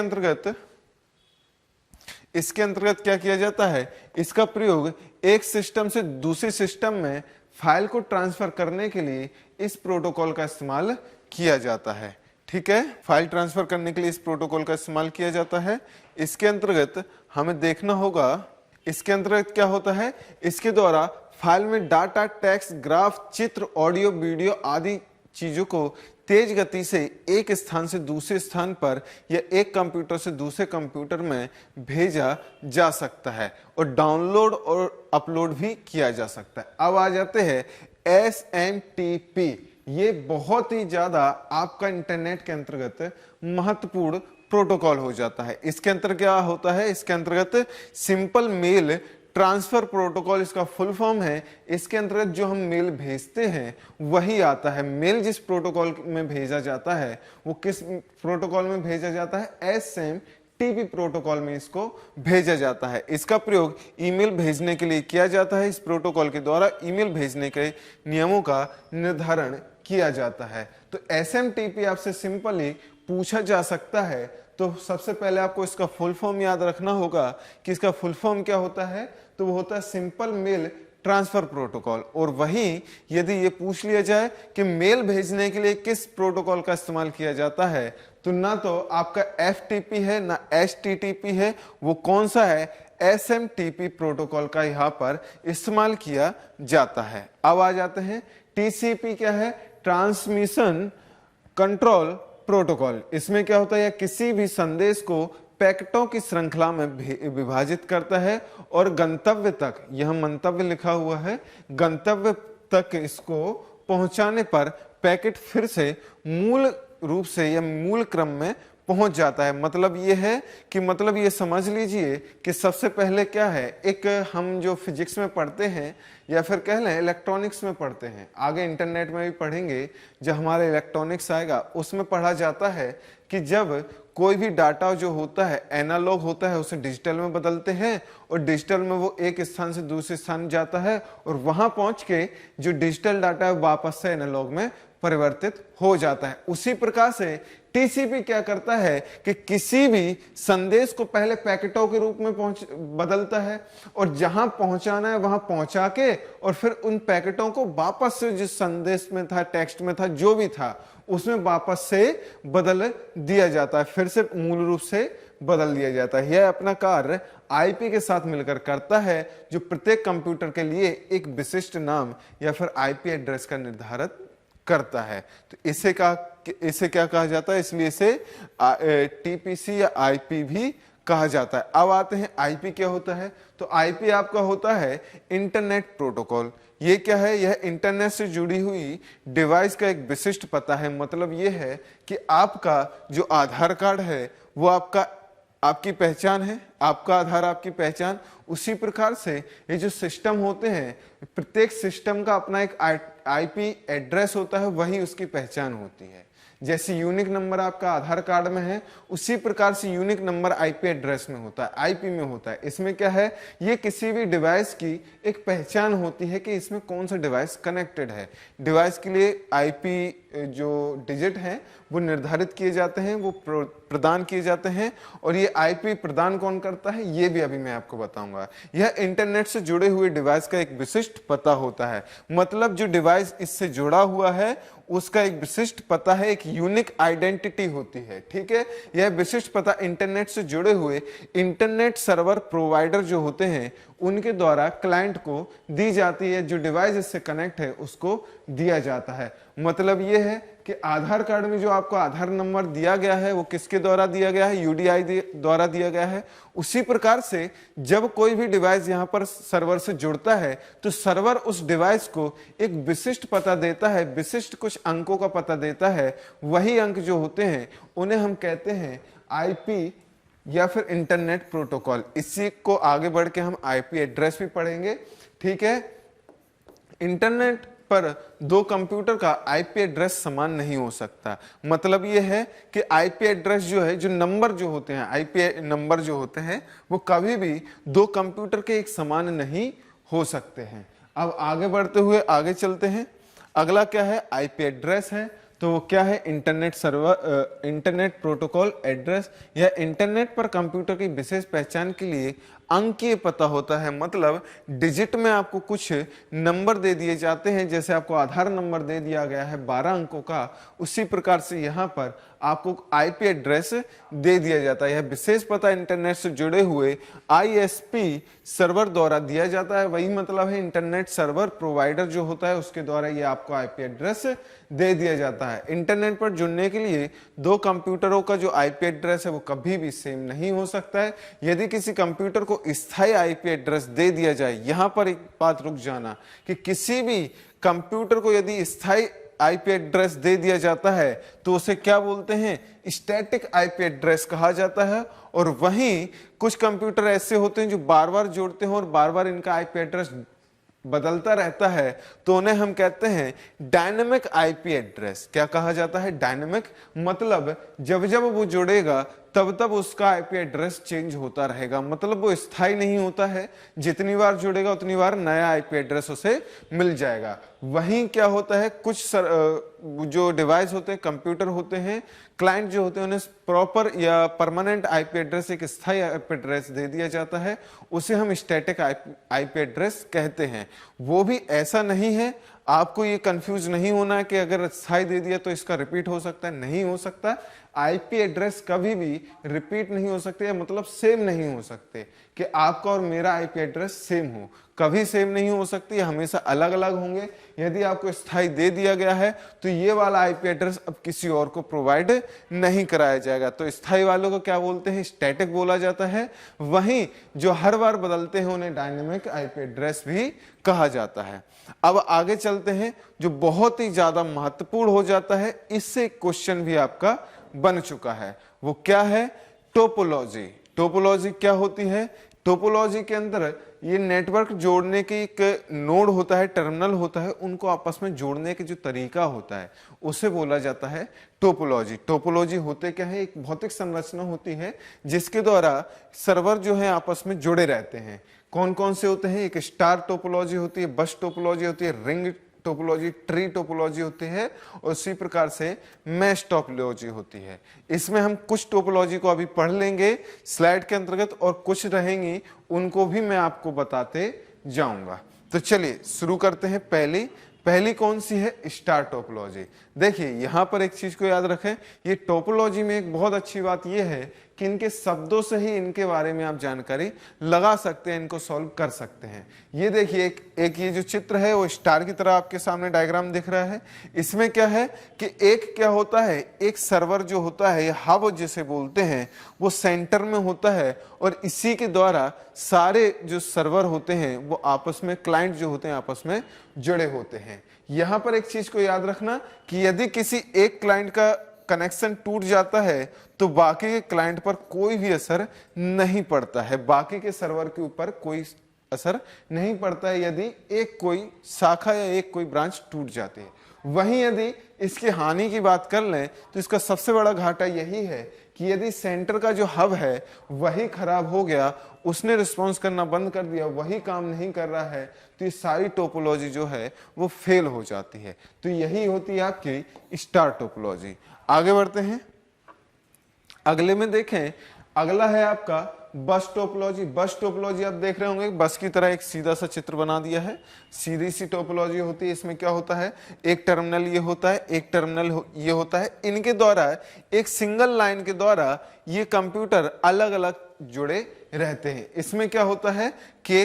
अंतर्गत क्या किया जाता है, इसका प्रयोग एक सिस्टम से दूसरे सिस्टम में फाइल को ट्रांसफर करने के लिए इस प्रोटोकॉल का इस्तेमाल किया जाता है। ठीक है, फाइल ट्रांसफर करने के लिए इस प्रोटोकॉल का इस्तेमाल किया जाता है। इसके अंतर्गत हमें देखना होगा, इसके अंतर्गत क्या होता है, इसके द्वारा फाइल में डाटा, टेक्स्ट, ग्राफ, चित्र, ऑडियो, वीडियो आदि चीजों को तेज गति से एक स्थान से दूसरे स्थान पर या एक कंप्यूटर से दूसरे कंप्यूटर में भेजा जा सकता है और डाउनलोड और अपलोड भी किया जा सकता है। अब आ जाते हैं SMTP। ये बहुत ही ज्यादा आपका इंटरनेट के अंतर्गत महत्वपूर्ण प्रोटोकॉल हो जाता है। इसके अंतर्गत क्या होता है, इसके अंतर्गत सिंपल मेल ट्रांसफर प्रोटोकॉल इसका फुल फॉर्म है। इसके अंतर्गत जो हम मेल भेजते हैं वही आता है। मेल जिस प्रोटोकॉल में भेजा जाता है वो किस प्रोटोकॉल में भेजा जाता है, SMTP प्रोटोकॉल में इसको भेजा जाता है। इसका प्रयोग ईमेल भेजने के लिए किया जाता है। इस प्रोटोकॉल के द्वारा ईमेल भेजने के नियमों का निर्धारण किया जाता है। तो SMTP आपसे सिंपली पूछा जा सकता है, तो सबसे पहले आपको इसका फुल फॉर्म याद रखना होगा कि इसका फुल फॉर्म क्या होता है, तो वो होता है सिंपल मेल ट्रांसफर प्रोटोकॉल। और वहीं यदि ये पूछ लिया जाए कि मेल भेजने के लिए किस प्रोटोकॉल का इस्तेमाल किया जाता है, तो ना तो आपका FTP है ना HTTP है, वो कौन सा है, SMTP प्रोटोकॉल का यहाँ पर इस्तेमाल किया जाता है। अब आ जाते हैं TCP क्या है, ट्रांसमिशन कंट्रोल प्रोटोकॉल। इसमें क्या होता है, किसी भी संदेश को पैकेटों की श्रृंखला में विभाजित करता है और गंतव्य तक, यह मंतव्य लिखा हुआ है, गंतव्य तक इसको पहुंचाने पर पैकेट फिर से मूल रूप से या मूल क्रम में पहुंच जाता है। मतलब ये है कि मतलब ये समझ लीजिए कि सबसे पहले क्या है, एक हम जो फिजिक्स में पढ़ते हैं या फिर कह लें इलेक्ट्रॉनिक्स में पढ़ते हैं, आगे इंटरनेट में भी पढ़ेंगे, जब हमारे इलेक्ट्रॉनिक्स आएगा उसमें पढ़ा जाता है कि जब कोई भी डाटा जो होता है एनालॉग होता है उसे डिजिटल में बदलते हैं और डिजिटल में वो एक स्थान से दूसरे स्थान जाता है और वहां पहुंच के जो डिजिटल डाटा है वापस से एनालॉग में परिवर्तित हो जाता है। उसी प्रकार से TCP क्या करता है कि किसी भी संदेश को पहले पैकेटों के रूप में बदलता है और जहां पहुंचाना है वहां पहुंचा के और फिर उन पैकेटों को वापस से जिस संदेश में था, टेक्स्ट में था, जो भी था, उसमें वापस से बदल दिया जाता है, फिर से मूल रूप से बदल दिया जाता है। यह अपना कार्य IP के साथ मिलकर करता है, जो प्रत्येक कंप्यूटर के लिए एक विशिष्ट नाम या फिर IP एड्रेस का निर्धारित करता है। तो इसे क्या कहा जाता है, इसलिए इसे TPC या IP भी कहा जाता है। अब आते हैं IP क्या होता है, तो IP आपका होता है इंटरनेट प्रोटोकॉल। ये क्या है, यह इंटरनेट से जुड़ी हुई डिवाइस का एक विशिष्ट पता है। मतलब ये है कि आपका जो आधार कार्ड है वो आपकी पहचान है, आपका आधार आपकी पहचान। उसी प्रकार से ये जो सिस्टम होते हैं, प्रत्येक सिस्टम का अपना एक IP एड्रेस होता है, वही उसकी पहचान होती है। जैसे यूनिक नंबर आपका आधार कार्ड में है, उसी प्रकार से यूनिक नंबर IP एड्रेस में होता है, IP में होता है। इसमें क्या है, ये किसी भी डिवाइस की एक पहचान होती है कि इसमें कौन सा डिवाइस कनेक्टेड है। डिवाइस के लिए IP जो डिजिट हैं वो निर्धारित किए जाते हैं, वो प्रदान किए जाते हैं। और ये IP प्रदान कौन करता है, ये भी अभी मैं आपको बताऊंगा। यह इंटरनेट से जुड़े हुए डिवाइस का एक विशिष्ट पता होता है। मतलब जो डिवाइस इससे जुड़ा हुआ है उसका एक विशिष्ट पता है, एक यूनिक आइडेंटिटी होती है। ठीक है, यह विशिष्ट पता इंटरनेट से जुड़े हुए इंटरनेट सर्वर प्रोवाइडर जो होते हैं उनके द्वारा क्लाइंट को दी जाती है। जो डिवाइस इससे कनेक्ट है उसको दिया जाता है। मतलब यह है कि आधार कार्ड में जो आपको आधार नंबर दिया गया है वो किसके द्वारा दिया गया है, UDI द्वारा दिया गया है। उसी प्रकार से जब कोई भी डिवाइस यहाँ पर सर्वर से जुड़ता है तो सर्वर उस डिवाइस को एक विशिष्ट पता देता है, विशिष्ट कुछ अंकों का पता देता है। वही अंक जो होते हैं उन्हें हम कहते हैं IP या फिर इंटरनेट प्रोटोकॉल। इसी को आगे बढ़ के हम IP एड्रेस भी पढ़ेंगे। ठीक है, इंटरनेट पर दो कंप्यूटर का IP एड्रेस समान नहीं हो सकता। मतलब ये है कि IP एड्रेस जो है, जो नंबर जो होते हैं, IP नंबर जो होते हैं, वो कभी भी दो कंप्यूटर के एक समान नहीं हो सकते हैं। अब आगे बढ़ते हुए आगे चलते हैं। अगला क्या है, IP एड्रेस है। तो वो क्या है, internet server, internet protocol address या इंटरनेट पर कंप्यूटर की विशेष पहचान के लिए अंकीय पता होता है। मतलब डिजिट में आपको कुछ नंबर दे दिए जाते हैं, जैसे आपको आधार नंबर दे दिया गया है 12 अंकों का, उसी प्रकार से यहाँ पर आपको आईपी एड्रेस दे दिया जाता है। यह विशेष पता इंटरनेट से जुड़े हुए आईएसपी सर्वर द्वारा दिया जाता है। वही मतलब है इंटरनेट सर्वर प्रोवाइडर जो होता है उसके द्वारा ये आपको आईपी एड्रेस दे दिया जाता है। इंटरनेट पर जुड़ने के लिए दो कंप्यूटरों का जो आईपी एड्रेस है वो कभी भी सेम नहीं हो सकता है। यदि किसी कंप्यूटर को स्थायी आईपी एड्रेस दे दिया जाए, यहां पर एक बात रुक जाना कि किसी भी कंप्यूटर को यदि स्थायी आईपी एड्रेस दे दिया जाता है तो उसे क्या बोलते हैं, स्टैटिक आईपी एड्रेस कहा जाता है। और वहीं कुछ कंप्यूटर ऐसे होते हैं जो बार बार जोड़ते हैं और बार बार इनका आईपी एड्रेस बदलता रहता है, तो उन्हें हम कहते हैं डायनेमिक आईपी एड्रेस। क्या कहा जाता है, डायनेमिक, मतलब जब जब वो जुड़ेगा तब तब उसका आईपी एड्रेस चेंज होता रहेगा, मतलब वो स्थायी नहीं होता है। जितनी बार जुड़ेगा उतनी बार नया आईपी एड्रेस उसे मिल जाएगा। वहीं क्या होता है, कुछ जो डिवाइस होते हैं, कंप्यूटर होते हैं, क्लाइंट जो होते हैं, उन्हें प्रॉपर या परमानेंट आईपी एड्रेस, एक स्थायी आईपी एड्रेस दे दिया जाता है, उसे हम स्टैटिक आईपी एड्रेस कहते हैं। वो भी ऐसा नहीं है, आपको ये कंफ्यूज नहीं होना है कि अगर स्थायी दे दिया तो इसका रिपीट हो सकता है, नहीं हो सकता। आईपी एड्रेस कभी भी रिपीट नहीं हो सकते, मतलब सेम नहीं हो सकते कि आपका और मेरा आईपी एड्रेस सेम हो, कभी सेम नहीं हो सकती, हमेशा अलग अलग होंगे। यदि आपको स्थायी दे दिया गया है तो ये वाला आईपी एड्रेस अब किसी और को प्रोवाइड नहीं कराया जाएगा, तो स्थायी वालों को क्या बोलते हैं, स्टैटिक बोला जाता है। वहीं जो हर बार बदलते हैं उन्हें डायनेमिक आईपी एड्रेस भी कहा जाता है। अब आगे चलते हैं, जो बहुत ही ज्यादा महत्वपूर्ण हो जाता है, इससे क्वेश्चन भी आपका बन चुका है, वो क्या है, टोपोलॉजी। टोपोलॉजी क्या होती है, टोपोलॉजी के अंदर ये नेटवर्क जोड़ने की एक नोड होता है, टर्मिनल होता है, उनको आपस में जोड़ने के जो तरीका होता है उसे बोला जाता है टोपोलॉजी। टोपोलॉजी होते क्या है, एक भौतिक संरचना होती है जिसके द्वारा सर्वर जो है आपस में जुड़े रहते हैं। कौन कौन से होते हैं, एक स्टार टोपोलॉजी होती है, बस टोपोलॉजी होती है, रिंग टोपोलॉजी, ट्री टोपोलॉजी होती है, और उसी प्रकार से मैश टोपोलॉजी होती है। इसमें हम कुछ टोपोलॉजी को अभी पढ़ लेंगे स्लाइड के अंतर्गत, और कुछ रहेंगी उनको भी मैं आपको बताते जाऊंगा। तो चलिए शुरू करते हैं। पहली कौन सी है, स्टार टोपोलॉजी। देखिए यहां पर एक चीज को याद रखें, ये टोपोलॉजी में एक बहुत अच्छी बात यह है कि इनके शब्दों से ही इनके बारे में आप जानकारी लगा सकते हैं, इनको सॉल्व कर सकते हैं। ये देखिए एक ये जो चित्र है वो स्टार की तरह आपके सामने डायग्राम दिख रहा है। इसमें क्या है कि एक क्या होता है, एक सर्वर जो होता है, हब जिसे बोलते हैं, वो सेंटर में होता है, और इसी के द्वारा सारे जो सर्वर होते हैं वो आपस में, क्लाइंट जो होते हैं आपस में जुड़े होते हैं। यहां पर एक चीज को याद रखना कि यदि किसी एक क्लाइंट का कनेक्शन टूट जाता है तो बाकी के क्लाइंट पर कोई भी असर नहीं पड़ता है, बाकी के सर्वर के ऊपर कोई असर नहीं पड़ता है यदि एक कोई शाखा या एक कोई ब्रांच टूट जाती है। वहीं यदि इसकी हानि की बात कर लें तो इसका सबसे बड़ा घाटा यही है कि यदि सेंटर का जो हब है वही खराब हो गया, उसने रिस्पॉन्स करना बंद कर दिया, वही काम नहीं कर रहा है, तो ये सारी टोपोलॉजी जो है वो फेल हो जाती है। तो यही होती है आपकी स्टार टोपोलॉजी। आगे बढ़ते हैं, अगले में देखें, अगला है आपका बस टोपोलॉजी। बस टोपोलॉजी आप देख रहे होंगे, बस की तरह एक सीधा सा चित्र बना दिया है, सीधी सी टोपोलॉजी होती है। इसमें क्या होता है, एक टर्मिनल ये होता है, एक टर्मिनल ये होता है, इनके द्वारा एक सिंगल लाइन के द्वारा ये कंप्यूटर अलग अलग जुड़े रहते हैं। इसमें क्या होता है कि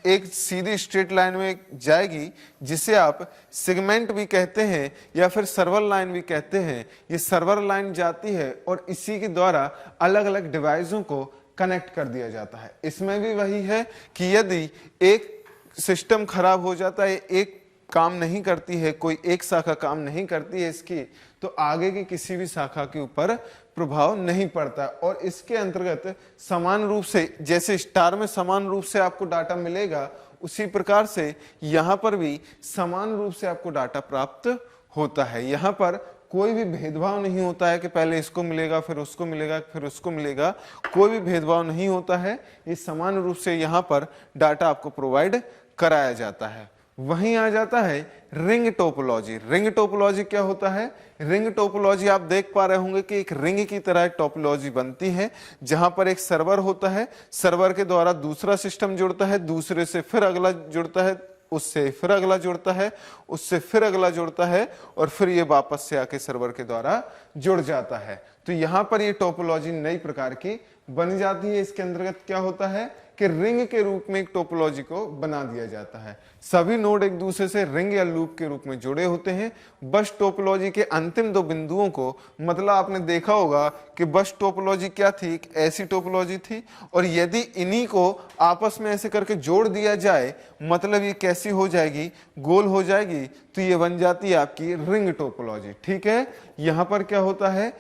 एक सीधी स्ट्रेट लाइन में जाएगी जिसे आप सेगमेंट भी कहते हैं या फिर सर्वर लाइन भी कहते हैं। ये सर्वर लाइन जाती है और इसी के द्वारा अलग अलग डिवाइसों को कनेक्ट कर दिया जाता है। इसमें भी वही है कि यदि एक सिस्टम खराब हो जाता है, एक काम नहीं करती है, कोई एक शाखा काम नहीं करती है इसकी, तो आगे की किसी भी शाखा के ऊपर प्रभाव नहीं पड़ता। और इसके अंतर्गत समान रूप से, जैसे स्टार में समान रूप से आपको डाटा मिलेगा, उसी प्रकार से यहाँ पर भी समान रूप से आपको डाटा प्राप्त होता है। यहाँ पर कोई भी भेदभाव नहीं होता है कि पहले इसको मिलेगा फिर उसको मिलेगा फिर उसको मिलेगा, कोई भी भेदभाव नहीं होता है। ये समान रूप से यहाँ पर डाटा आपको प्रोवाइड कराया जाता है। वहीं आ जाता है रिंग टोपोलॉजी। रिंग टोपोलॉजी क्या होता है? रिंग टोपोलॉजी आप देख पा रहे होंगे कि एक रिंग की तरह एक टोपोलॉजी बनती है, जहां पर एक सर्वर होता है, सर्वर के द्वारा दूसरा सिस्टम जुड़ता है, दूसरे से फिर अगला जुड़ता है, उससे फिर अगला जुड़ता है, उससे फिर अगला जुड़ता है, और फिर ये वापस से आके सर्वर के द्वारा जुड़ जाता है। तो यहां पर ये टोपोलॉजी नई प्रकार की बन जाती है। इसके अंतर्गत क्या होता है कि रिंग के रूप में एक टोपोलॉजी को बना दिया जाता है। सभी नोड एक दूसरे से रिंग या लूप के रूप में जुड़े होते हैं। बस टोपोलॉजी के अंतिम दो बिंदुओं को, मतलब आपने देखा होगा कि बस टोपोलॉजी क्या थी, एक ऐसी टोपोलॉजी थी, और यदि इन्हीं को आपस में ऐसे करके जोड़ दिया जाए, मतलब ये कैसी हो जाएगी, गोल हो जाएगी, तो ये बन जाती है आपकी रिंग टोपोलॉजी। ठीक है, यहां पर क्या होता है,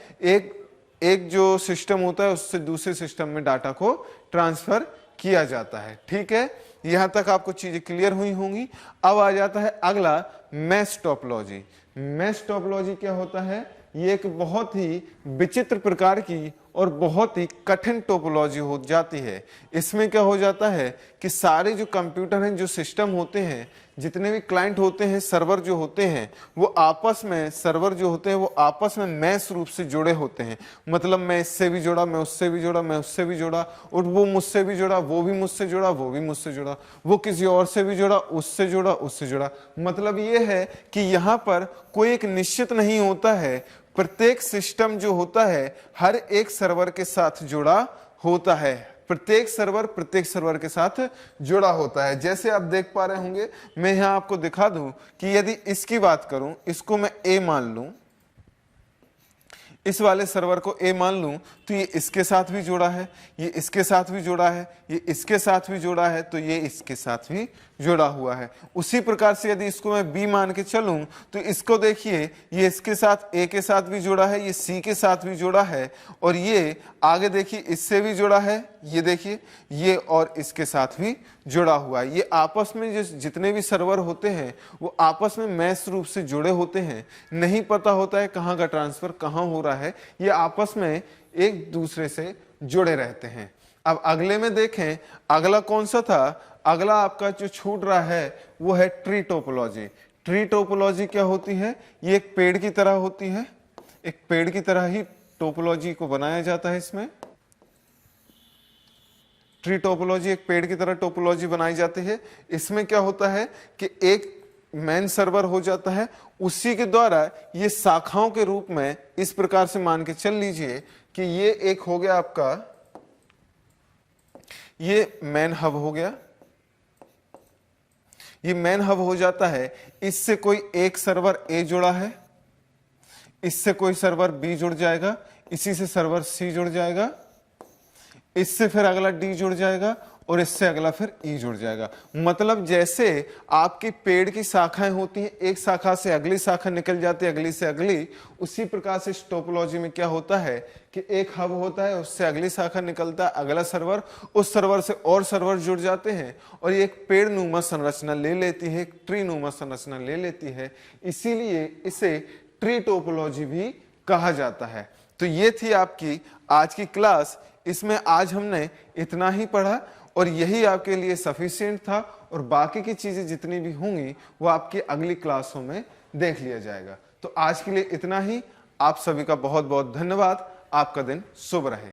एक जो सिस्टम होता है उससे दूसरे सिस्टम में डाटा को ट्रांसफर किया जाता है। ठीक है, यहां तक आपको चीजें क्लियर हुई होंगी। अब आ जाता है अगला मैश टोपोलॉजी। मैश टोपोलॉजी क्या होता है? ये एक बहुत ही विचित्र प्रकार की और बहुत ही कठिन टोपोलॉजी हो जाती है। इसमें क्या हो जाता है कि सारे जो कंप्यूटर हैं, जो सिस्टम होते हैं, जितने भी क्लाइंट होते हैं, सर्वर जो होते हैं, वो आपस में, सर्वर जो होते हैं वो आपस में मैश रूप से जुड़े होते हैं। मतलब मैं इससे भी जुड़ा, मैं उससे भी जुड़ा, मैं उससे भी जुड़ा, और वो मुझसे भी जुड़ा, वो भी मुझसे जुड़ा, वो भी मुझसे जुड़ा, वो किसी और से भी जुड़ा, उससे जुड़ा, उससे जुड़ा। मतलब ये है कि यहाँ पर कोई एक निश्चित नहीं होता है। प्रत्येक सिस्टम जो होता है हर एक सर्वर के साथ जुड़ा होता है। प्रत्येक सर्वर के साथ जुड़ा होता है। जैसे आप देख पा रहे होंगे, मैं यहां आपको दिखा दूं कि यदि इसकी बात करूं, इसको मैं ए मान लूं, इस वाले सर्वर को ए मान लूं, तो ये इसके साथ भी जुड़ा है, ये इसके साथ भी जुड़ा है, ये इसके साथ भी जुड़ा है, तो ये इसके साथ भी जुड़ा हुआ है। उसी प्रकार से यदि इसको मैं बी मान के चलूं, तो इसको देखिए, ये इसके साथ ए के साथ भी जुड़ा है, ये सी के साथ भी जुड़ा है, और ये आगे देखिए इससे भी जुड़ा है, ये देखिए ये और इसके साथ भी जुड़ा हुआ है। ये आपस में जितने भी सर्वर होते हैं वो आपस में मैश रूप से जुड़े होते हैं। नहीं पता होता है कहाँ का ट्रांसफर कहाँ हो रहा है, ये आपस में एक दूसरे से जुड़े रहते हैं। अब अगले में देखें, अगला कौन सा था? अगला आपका जो छूट रहा है वो है ट्री टोपोलॉजी। ट्री टोपोलॉजी क्या होती है? ये एक पेड़ की तरह होती है, एक पेड़ की तरह ही टोपोलॉजी को बनाया जाता है। इसमें ट्री टोपोलॉजी एक पेड़ की तरह टोपोलॉजी बनाई जाती है। इसमें क्या होता है कि एक मेन सर्वर हो जाता है, उसी के द्वारा ये शाखाओं के रूप में, इस प्रकार से मान के चल लीजिए कि ये एक हो गया आपका, ये मेन हब हो गया, ये मेन हब हो जाता है। इससे कोई एक सर्वर ए जुड़ा है, इससे कोई सर्वर बी जुड़ जाएगा, इसी से सर्वर सी जुड़ जाएगा, इससे फिर अगला डी जुड़ जाएगा, और इससे अगला फिर ई जुड़ जाएगा। मतलब जैसे आपकी पेड़ की शाखाएं होती हैं, एक शाखा से अगली शाखा निकल जाती है, अगली से अगली, उसी प्रकार से इस टोपोलॉजी में क्या होता है कि एक हब होता है, उससे अगली शाखा निकलता है, अगला सर्वर, उस सर्वर से और सर्वर जुड़ जाते हैं, और ये एक पेड़ नुमा संरचना ले लेती है, एक ट्री नुमा संरचना ले लेती है। इसीलिए इसे ट्री टोपोलॉजी भी कहा जाता है। तो ये थी आपकी आज की क्लास। इसमें आज हमने इतना ही पढ़ा, और यही आपके लिए सफिशिएंट था, और बाकी की चीजें जितनी भी होंगी वो आपकी अगली क्लासों में देख लिया जाएगा। तो आज के लिए इतना ही। आप सभी का बहुत बहुत धन्यवाद। आपका दिन शुभ रहे।